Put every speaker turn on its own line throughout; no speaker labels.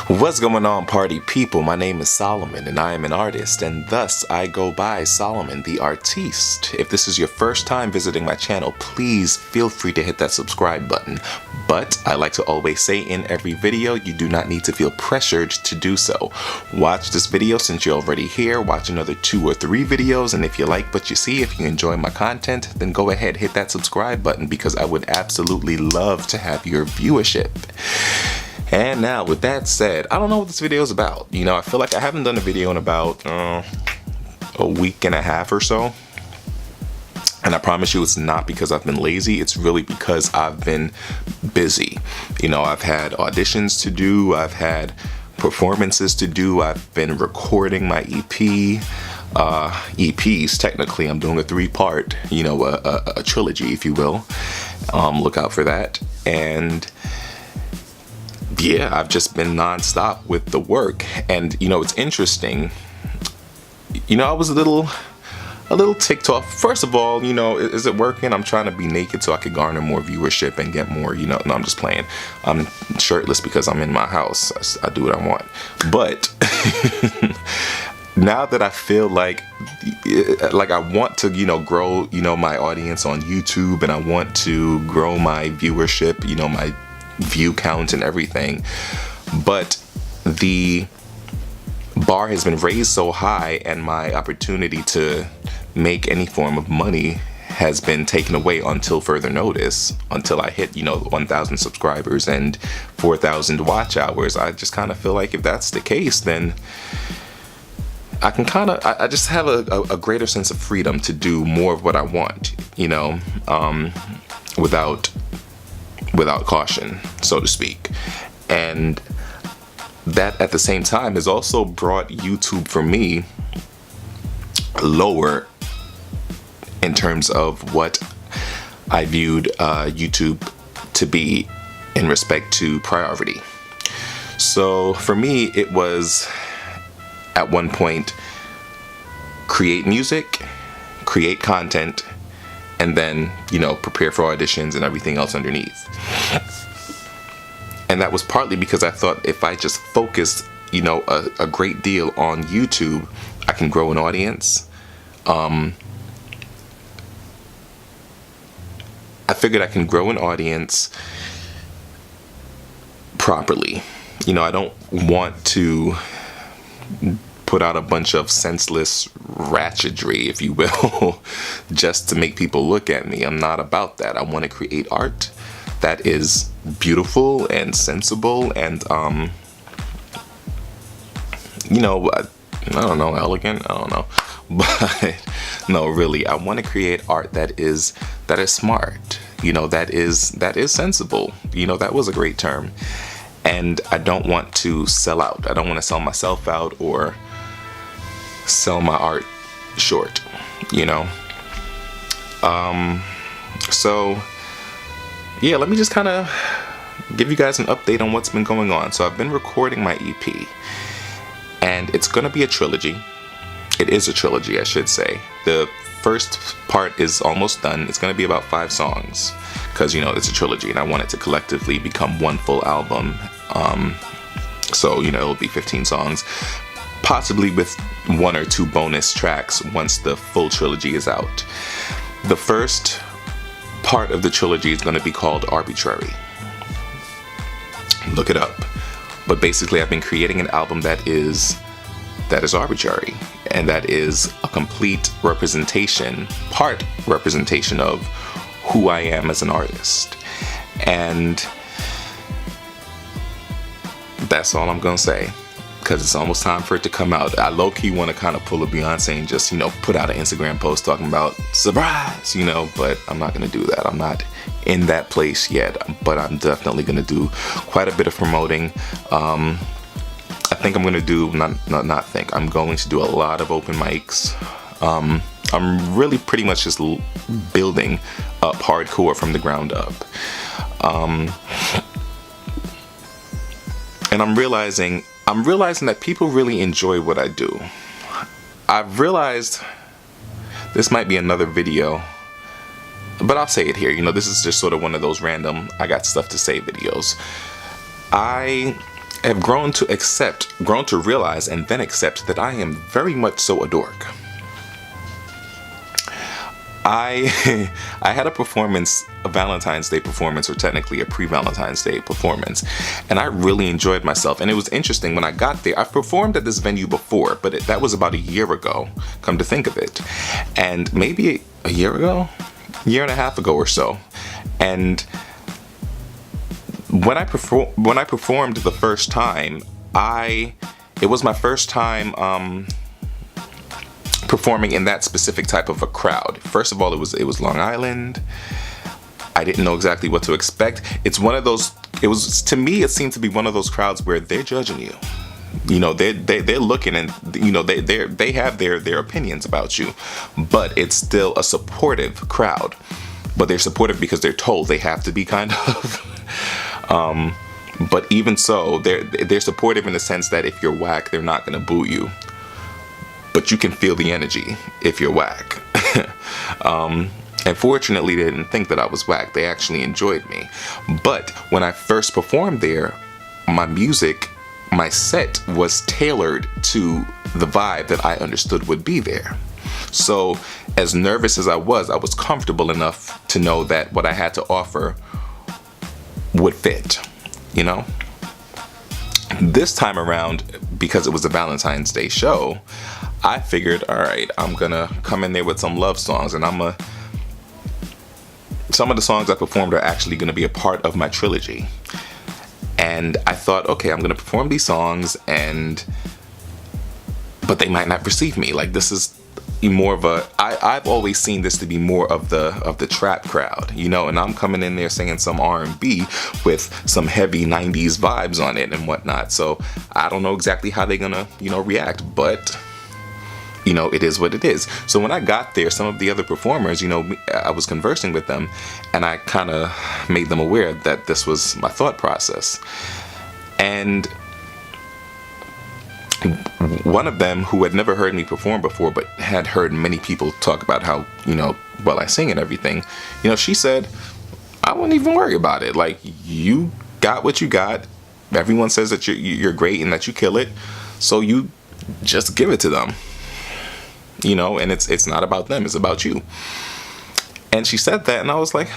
What's going on, party people? My name is Solomon and I am an artist, and thus I go by Solomon the Artiste. If this is your first time visiting my channel, please feel free to hit that subscribe button. But I like to always say in every video, you do not need to feel pressured to do so. Watch this video since you're already here, watch another 2 or 3 videos, and if you like what you see, if you enjoy my content, then go ahead, hit that subscribe button because I would absolutely love to have your viewership. And now, with that said, I don't know what this video is about. You know, I feel like I haven't done a video in about a week and a half or so. And I promise you it's not because I've been lazy, it's really because I've been busy. You know, I've had auditions to do, I've had performances to do, I've been recording my EPs. Technically, I'm doing a 3-part, you know, a trilogy, if you will. Look out for that. And yeah, I've just been nonstop with the work. And you know, it's interesting. You know, I was a little ticked off. First of all, you know, is it working? I'm trying to be naked so I could garner more viewership and get more, you know, no, I'm just playing. I'm shirtless because I'm in my house. I do what I want. But now that I feel like I want to, you know, grow, you know, my audience on YouTube, and I want to grow my viewership, you know, my view count and everything, but the bar has been raised so high and my opportunity to make any form of money has been taken away until further notice, until I hit, you know, 1,000 subscribers and 4,000 watch hours. I just kind of feel like if that's the case, then I can kind of, I just have a greater sense of freedom to do more of what I want, you know, without caution, so to speak. And that at the same time has also brought YouTube for me lower in terms of what I viewed YouTube to be in respect to priority. So for me, it was at one point create music, create content, and then, you know, prepare for auditions and everything else underneath. And that was partly because I thought if I just focused, you know, a great deal on YouTube, I can grow an audience. I figured I can grow an audience properly. You know, I don't want to put out a bunch of senseless ratchetry, if you will, just to make people look at me. I'm not about that. I want to create art that is beautiful and sensible and, you know, I don't know, elegant, I don't know. But no, really, I want to create art that is smart, you know, that is sensible. You know, that was a great term. And I don't want to sell out. I don't want to sell myself out or sell my art short, you know. So yeah, let me just kind of give you guys an update on what's been going on. So I've been recording my EP, and it's gonna be a trilogy. It is a trilogy, I should say. The first part is almost done. It's gonna be about 5 songs because, you know, it's a trilogy and I want it to collectively become one full album. So, you know, it'll be 15 songs, possibly with 1 or 2 bonus tracks once the full trilogy is out. The first part of the trilogy is going to be called Arbitrary. Look it up. But basically, I've been creating an album that is arbitrary, and that is a complete representation, part representation of who I am as an artist. And that's all I'm gonna say, because it's almost time for it to come out. I low-key want to kind of pull a Beyonce and just, you know, put out an Instagram post talking about surprise, you know, but I'm not gonna do that. I'm not in that place yet, but I'm definitely gonna do quite a bit of promoting. I think I'm gonna do I'm going to do a lot of open mics. I'm really pretty much just building up hardcore from the ground up. And I'm realizing that people really enjoy what I do. I've realized this might be another video, but I'll say it here. You know, this is just sort of one of those random I got stuff to say videos. I have grown to realize and then accept that I am very much so a dork. I I had a performance, a Valentine's Day performance, or technically a pre-Valentine's Day performance, and I really enjoyed myself. And it was interesting when I got there. I've performed at this venue before, but that was about a year ago, come to think of it. And maybe a year and a half ago or so. And when I performed the first time, it was my first time performing in that specific type of a crowd. First of all, it was Long Island. I didn't know exactly what to expect. It's one of those. To me, it seemed to be one of those crowds where they're judging you. You know, they're looking, and you know they have their opinions about you, but it's still a supportive crowd. But they're supportive because they're told they have to be, kind of. But even so, they're supportive in the sense that if you're whack, they're not gonna boo you. But you can feel the energy if you're whack. And fortunately, they didn't think that I was whack. They actually enjoyed me. But when I first performed there, my set was tailored to the vibe that I understood would be there. So as nervous as I was comfortable enough to know that what I had to offer would fit, you know? This time around, because it was a Valentine's Day show, I figured, all right, I'm gonna come in there with some love songs, and some of the songs I performed are actually gonna be a part of my trilogy. And I thought, okay, I'm gonna perform these songs, but they might not receive me. Like, this is more of I've always seen this to be more of the trap crowd, you know, and I'm coming in there singing some R&B with some heavy 90s vibes on it and whatnot. So I don't know exactly how they're gonna, you know, react, but you know, it is what it is. So when I got there, some of the other performers, you know, I was conversing with them, and I kind of made them aware that this was my thought process. And one of them, who had never heard me perform before, but had heard many people talk about how, you know, well I sing and everything, you know, she said, I wouldn't even worry about it. Like, you got what you got. Everyone says that you're great and that you kill it. So you just give it to them. You know, and it's not about them, it's about you. And she said that, and I was like,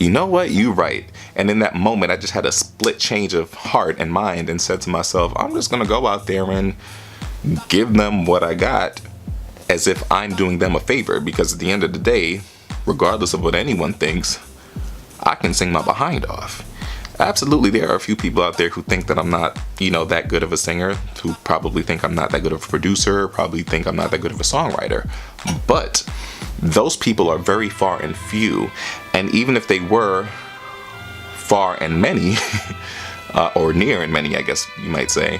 you know what, you right. And in that moment, I just had a split change of heart and mind and said to myself, I'm just gonna go out there and give them what I got, as if I'm doing them a favor, because at the end of the day, regardless of what anyone thinks, I can sing my behind off. Absolutely, there are a few people out there who think that I'm not, you know, that good of a singer, who probably think I'm not that good of a producer, probably think I'm not that good of a songwriter. But those people are very far and few. And even if they were far and many, or near and many, I guess you might say,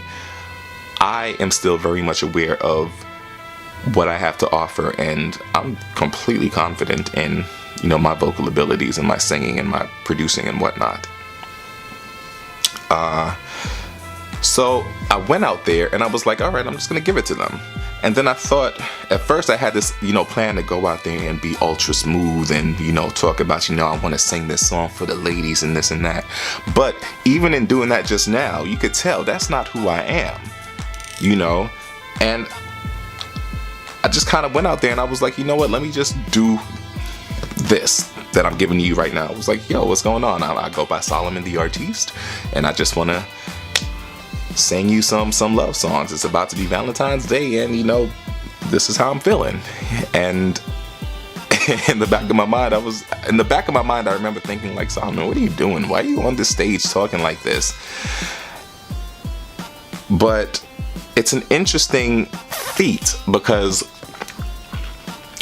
I am still very much aware of what I have to offer, and I'm completely confident in, you know, my vocal abilities and my singing and my producing and whatnot. So I went out there and I was like, all right, I'm just gonna give it to them. And then I thought, at first I had this, you know, plan to go out there and be ultra smooth and, you know, talk about, you know, I want to sing this song for the ladies and this and that. But even in doing that just now, you could tell that's not who I am, you know. And I just kind of went out there and I was like, you know what, let me just do this that I'm giving you right now. I was like, yo, what's going on? I go by Solomon the Artiste, and I just want to sing you some love songs. It's about to be Valentine's Day, and you know, this is how I'm feeling. And in the back of my mind, I remember thinking, like, Solomon, what are you doing? Why are you on this stage talking like this? But it's an interesting feat, because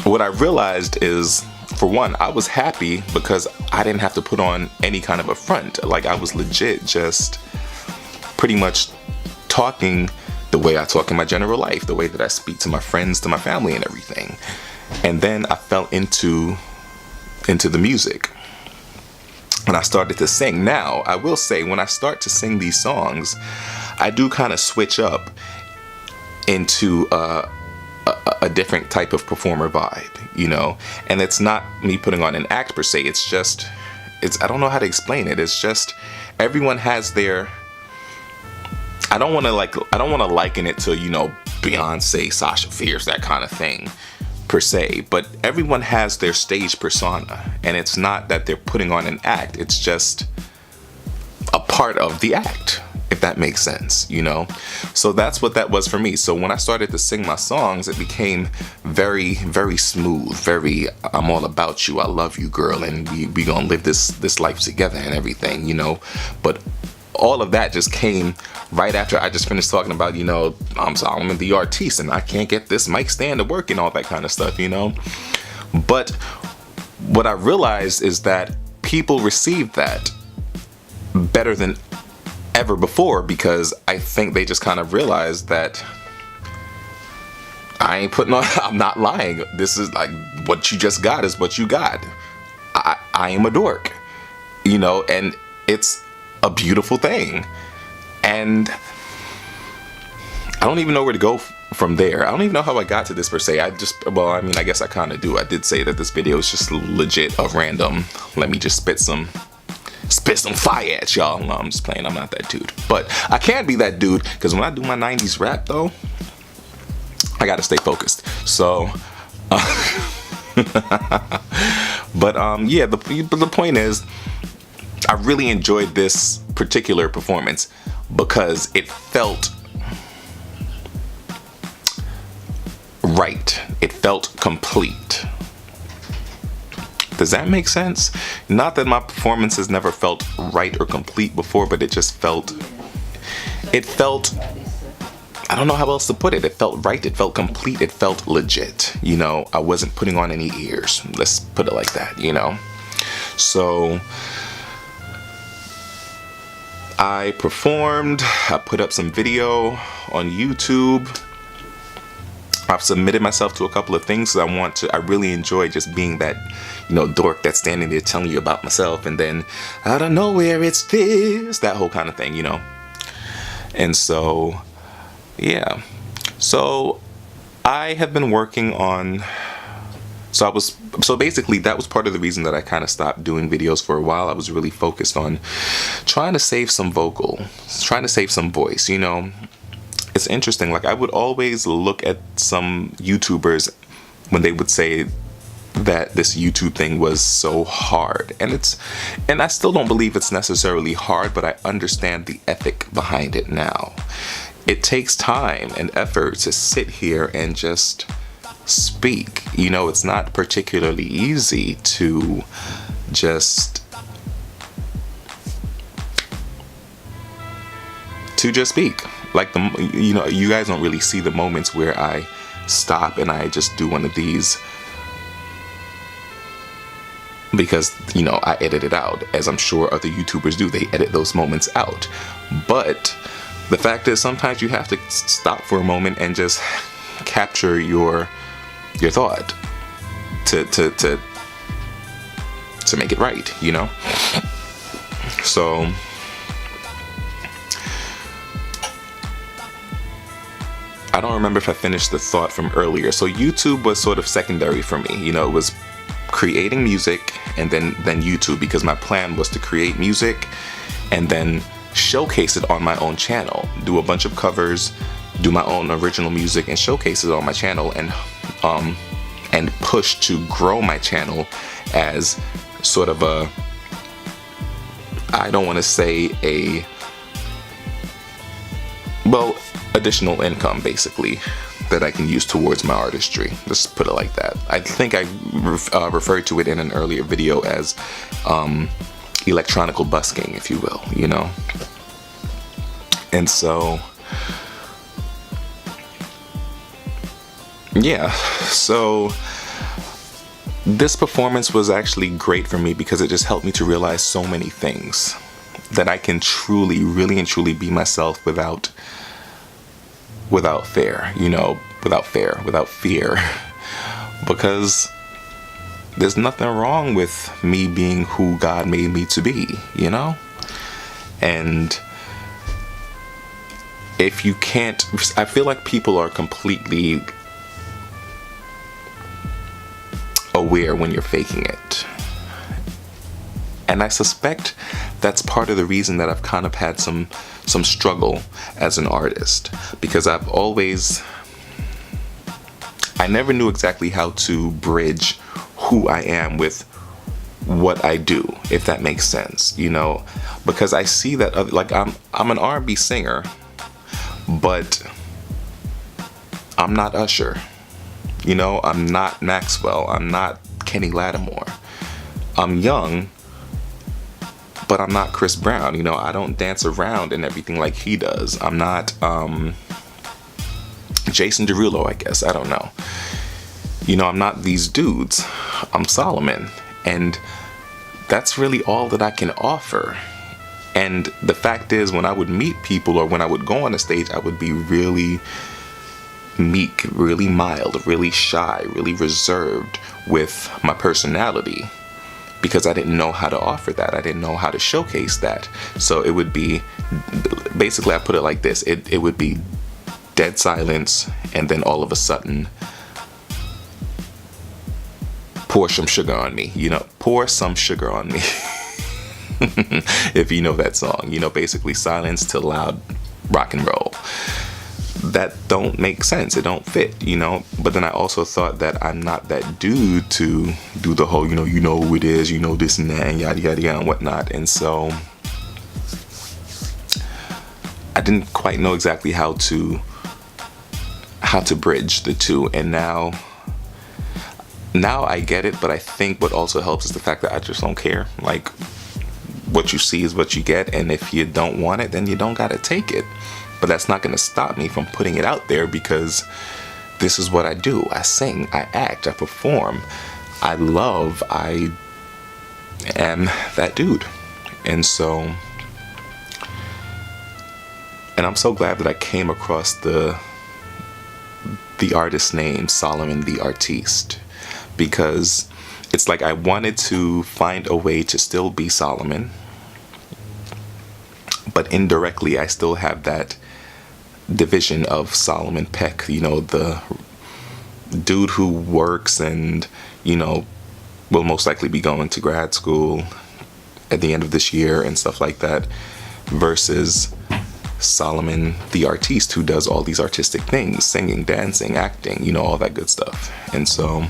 what I realized is, for one, I was happy because I didn't have to put on any kind of a front. Like, I was legit just pretty much talking the way I talk in my general life, the way that I speak to my friends, to my family and everything. And then I fell into the music and I started to sing. Now, I will say, when I start to sing these songs, I do kind of switch up into a different type of performer vibe, you know. And it's not me putting on an act per se, it's I don't know how to explain it. It's just everyone has their I don't want to liken it to, Beyonce, Sasha Fierce, that kind of thing per se, but everyone has their stage persona, and it's not that they're putting on an act, it's just a part of the act, if that makes sense, So that's what that was for me. So when I started to sing my songs, it became very, very smooth, very, I'm all about you, I love you, girl, and we gonna live this life together and everything, But all of that just came right after I just finished talking about, I'm Solomon the Artiste, and I can't get this mic stand to work and all that kind of stuff, But what I realized is that people received that better than ever before, because I think they just kind of realized that I ain't putting on, I'm not lying. This is like, what you just got is what you got. I am a dork, and it's a beautiful thing. And I don't even know where to go from there. I don't even know how I got to this per se. I guess I kind of do. I did say that this video is just legit of random. Let me just spit some fire at y'all. No, I'm just playing. I'm not that dude. But I can be that dude, because when I do my 90s rap, though, I gotta stay focused. So, the point is, I really enjoyed this particular performance because it felt right. It felt complete. Does that make sense? Not that my performances never felt right or complete before, but it just felt, I don't know how else to put it. It felt right, it felt complete, it felt legit. I wasn't putting on any ears. Let's put it like that, So I performed, I put up some video on YouTube. I've submitted myself to a couple of things I really enjoy just being that, dork that's standing there telling you about myself, and then out of nowhere it's this, that whole kind of thing, And so, yeah. So I have been working on, so basically that was part of the reason that I kind of stopped doing videos for a while. I was really focused on trying to save some trying to save some voice, It's interesting, like I would always look at some YouTubers when they would say that this YouTube thing was so hard, and I still don't believe it's necessarily hard, but I understand the ethic behind it now. It takes time and effort to sit here and just speak. It's not particularly easy to just speak. Like you guys don't really see the moments where I stop and I just do one of these, because I edit it out, as I'm sure other YouTubers do. They edit those moments out. But the fact is, sometimes you have to stop for a moment and just capture your thought to make it right, So I don't remember if I finished the thought from earlier. So YouTube was sort of secondary for me. It was creating music and then YouTube, because my plan was to create music and then showcase it on my own channel, do a bunch of covers, do my own original music and showcase it on my channel, and push to grow my channel as sort of I don't want to say additional income, basically, that I can use towards my artistry. Let's put it like that. I think I referred to it in an earlier video as electronical busking, if you will, And so, yeah, so this performance was actually great for me because it just helped me to realize so many things, that I can truly, really and truly be myself without fear, without fear, because there's nothing wrong with me being who God made me to be, and if you can't, I feel like people are completely aware when you're faking it, and I suspect that's part of the reason that I've kind of had some struggle as an artist, because I never knew exactly how to bridge who I am with what I do, if that makes sense, you know, because I see that like I'm an R&B singer, but I'm not Usher, you know, I'm not Maxwell, I'm not Kenny Lattimore. I'm young, but I'm not Chris Brown, you know, I don't dance around and everything like he does. I'm not Jason Derulo, I guess, I don't know. You know, I'm not these dudes. I'm Solomon, and that's really all that I can offer. And the fact is, when I would meet people or when I would go on a stage, I would be really meek, really mild, really shy, really reserved with my personality, because I didn't know how to offer that. I didn't know how to showcase that. So it would be, basically I put it like this, it would be dead silence, and then all of a sudden, pour some sugar on me, you know, pour some sugar on me. If you know that song, you know, basically silence to loud rock and roll. That don't make sense, it don't fit, you know. But then I also thought that I'm not that dude to do the whole, you know who it is, you know this and that, and yada yada yada and whatnot. And so I didn't quite know exactly how to bridge the two. And now I get it, but I think what also helps is the fact that I just don't care. Like, what you see is what you get, and if you don't want it, then you don't gotta take it. But that's not gonna stop me from putting it out there, because this is what I do. I sing, I act, I perform, I love, I am that dude. And so, and I'm so glad that I came across the artist name Solomon the Artiste, because it's like I wanted to find a way to still be Solomon, but indirectly I still have that division of Solomon Peck, you know, the dude who works and, you know, will most likely be going to grad school at the end of this year and stuff like that, versus Solomon the Artiste, who does all these artistic things, singing, dancing, acting, you know, all that good stuff. And so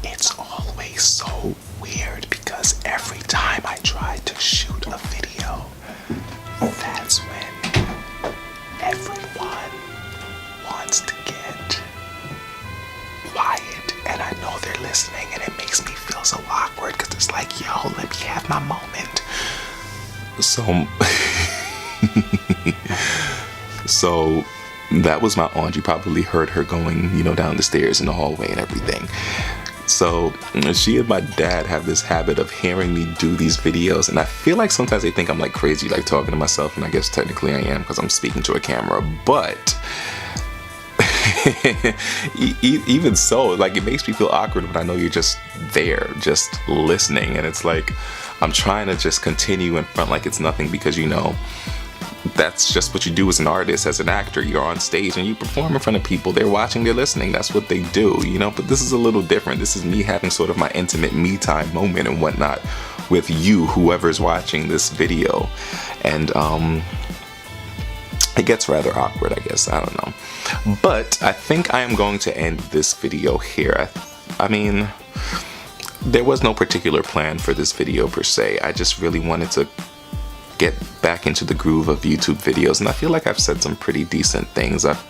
it's always so weird, because every time I try to shoot a video, that's when everyone wants to get quiet, and I know they're listening, and it makes me feel so awkward, because it's like, yo, let me have my moment. So that was my aunt. You probably heard her going, you know, down the stairs in the hallway and everything. So she and my dad have this habit of hearing me do these videos, and I feel like sometimes they think I'm like crazy, like talking to myself, and I guess technically I am, because I'm speaking to a camera. But even so, like, it makes me feel awkward when I know you're just there, just listening, and it's like I'm trying to just continue in front like it's nothing, because, you know, that's just what you do as an artist, as an actor. You're on stage and you perform in front of people. They're watching, they're listening. That's what they do, you know. But this is a little different. This is me having sort of my intimate me time moment and whatnot with you, whoever's watching this video. And it gets rather awkward, I guess. I don't know. But I think I am going to end this video here. I mean, there was no particular plan for this video per se. I just really wanted to get back into the groove of YouTube videos, and I feel like I've said some pretty decent things. I've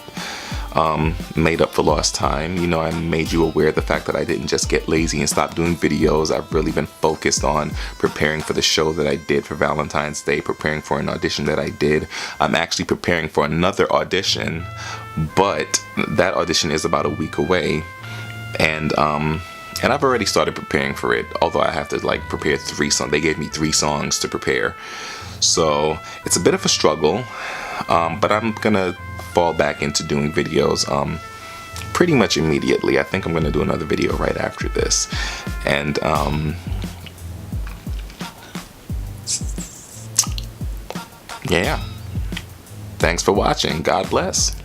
made up for lost time. You know, I made you aware of the fact that I didn't just get lazy and stop doing videos. I've really been focused on preparing for the show that I did for Valentine's Day, preparing for an audition that I did. I'm actually preparing for another audition, but that audition is about a week away, and I've already started preparing for it, although I have to like prepare 3 songs. They gave me 3 songs to prepare. So it's a bit of a struggle, but I'm gonna fall back into doing videos pretty much immediately. I think I'm gonna do another video right after this. And yeah, thanks for watching. God bless.